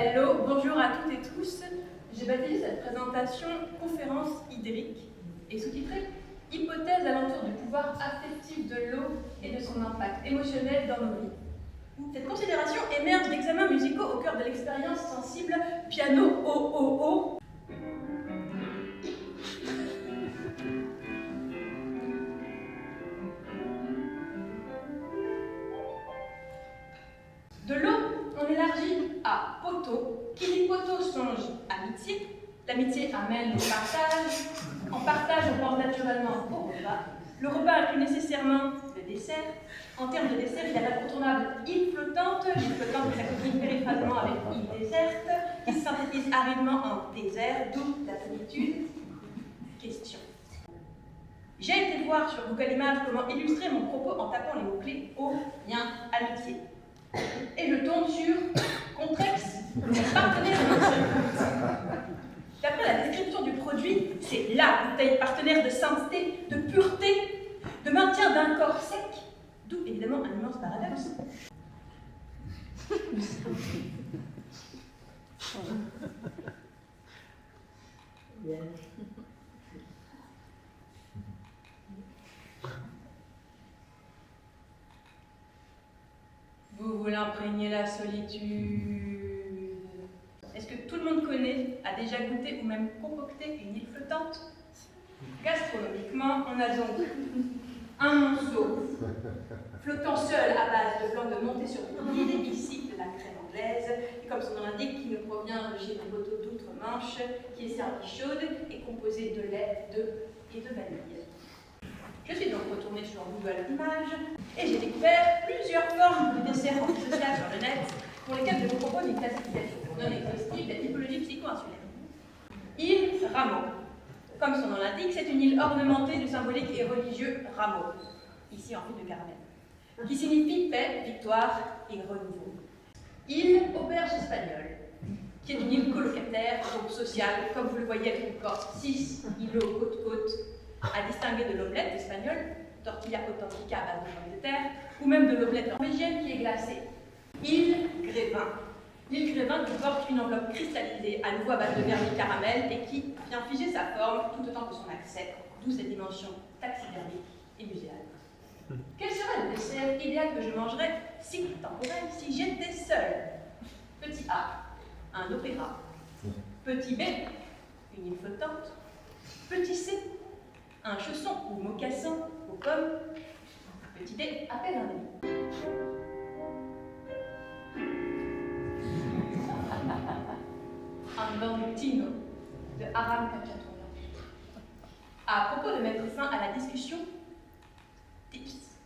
Hello, bonjour à toutes et tous. J'ai baptisé cette présentation Conférence hydrique et sous-titrée Hypothèse alentour du pouvoir affectif de l'eau et de son impact émotionnel dans nos vies. Cette considération émerge d'examens musicaux au cœur de l'expérience sensible piano O. De l'eau, on élargit à poteau. Qui dit poteau songe amitié. L'amitié amène le partage. En partage, on pense naturellement au repas. Le repas inclut nécessairement le dessert. En termes de dessert, il y a l'incontournable île flottante. L'île flottante qui s'accompagne périphrasément avec île déserte, qui se synthétise aridement en désert, d'où la solitude. Question. J'ai été voir sur Google Images comment illustrer mon propos en tapant les mots-clés eau, lien, amitié. Et je tombe sur complexe, partenaire de D'après la description du produit, c'est la bouteille partenaire de sainteté, de pureté, de maintien d'un corps sec, d'où évidemment un immense paradoxe. Vous voulez imprégner la solitude. Est-ce que tout le monde connaît, a déjà goûté ou même concocté une île flottante? Gastronomiquement, on a donc un monceau flottant seul à base de blanc de montée sur l'île, ici de la crème anglaise, et comme son nom l'indique, qui nous provient de chez le poteau d'outre-Manche, qui est servi chaude et composée de lait, d'œufs et de vanille. Je suis donc retournée sur Google Images et j'ai découvert plusieurs formes de desserts antisociales sur le net pour lesquelles je vous propose une classification non exhaustive des typologies psycho-insulaires. Île Rameau. Comme son nom l'indique, c'est une île ornementée du symbolique et religieux rameau, ici en fil de caramel, qui signifie paix, victoire et renouveau. Île Auberge espagnole, qui est une île colocataire, donc sociale, comme vous le voyez avec une Corse 6 îlots côte-côte, à distinguer de l'omelette espagnole, tortilla authentica à base de pommes de terre, ou même de l'omelette norvégienne qui est glacée. Île Grévin. L'île Grévin qui porte une enveloppe cristallisée, à nouveau à base de vernis caramel, et qui vient figer sa forme tout autant que son accès, d'où cette dimension taxidermique et muséale. Quel serait le dessert idéal que je mangerais si temporel, si j'étais seule? Petit A, un opéra. Petit B, une île flottante. Petit C, un chausson ou mocassin aux pommes. Petit D, appelle un ami. Un bambutino de Aram Khachaturian. À propos de mettre fin à la discussion, tips.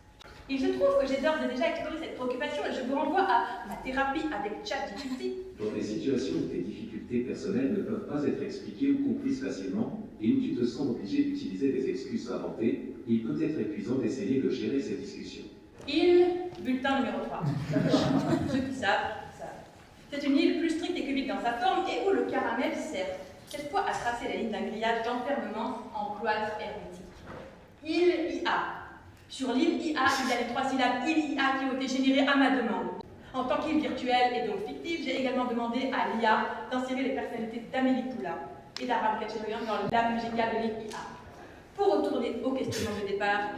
Il se trouve que j'ai d'ores et déjà exploré cette préoccupation et je vous renvoie à ma thérapie avec ChatGPT. Dans des situations où tes difficultés personnelles ne peuvent pas être expliquées ou comprises facilement et où tu te sens obligé d'utiliser des excuses inventées, il peut être épuisant d'essayer de gérer ces discussions. Île, bulletin numéro 3. Ceux qui savent. C'est une île plus stricte et cubique dans sa forme et où le caramel sert, cette fois à tracer la ligne d'un grillage d'enfermement en cloître hermétique. Île IA. Sur l'île IA, il y a les 3 syllabes île IA qui ont été générées à ma demande. En tant qu'île virtuelle et donc fictive, j'ai également demandé à l'IA d'insérer les personnalités d'Amélie Poulain et d'Aram Khachaturian dans le lab musical de l'île IA. Pour retourner au questionnement de départ.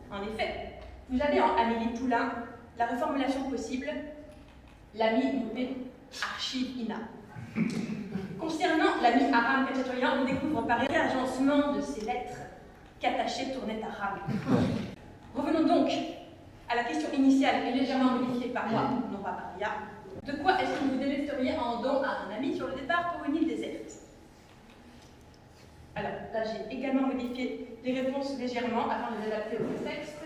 En effet, vous avez en Amélie Poulain la reformulation possible, l'ami loupé archive INA. Concernant l'ami Aram Khachaturian, on découvre par réagencement de ces lettres qu'attaché tournait à Ram. Revenons donc à la question initiale et légèrement modifiée par moi, non pas par l'IA. De quoi est-ce que vous délaisseriez en don à un ami sur le départ pour une île déserte? Alors, là, j'ai également modifié les réponses légèrement afin de les adapter au contexte.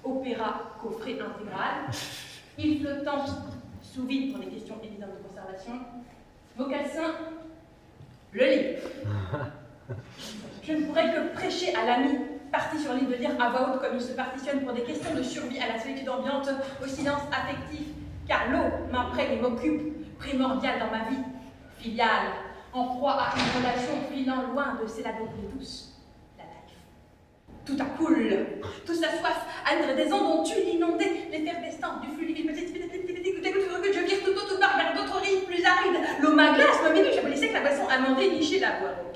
Opéra, coffret intégral. Île flottante, sous vide pour des questions évidentes de conservation. Mocassin, le livre. Je ne pourrais que prêcher à l'ami parti sur l'île de dire à voix haute comme il se partitionne pour des questions de survie à la solitude ambiante, au silence affectif car l'eau m'imprègne et m'occupe, primordiale dans ma vie, filiale, en proie à une relation filant loin de ces labourées douces, la life. Tout à coule, toute sa soif, à être des ondes ont tu l'inondé, l'effervescence du flux livide, que je vire tout haut, tout bas vers d'autres rives plus arides. L'eau ma glace, me ménage, je me laissais que la boisson amendée nichée la boire.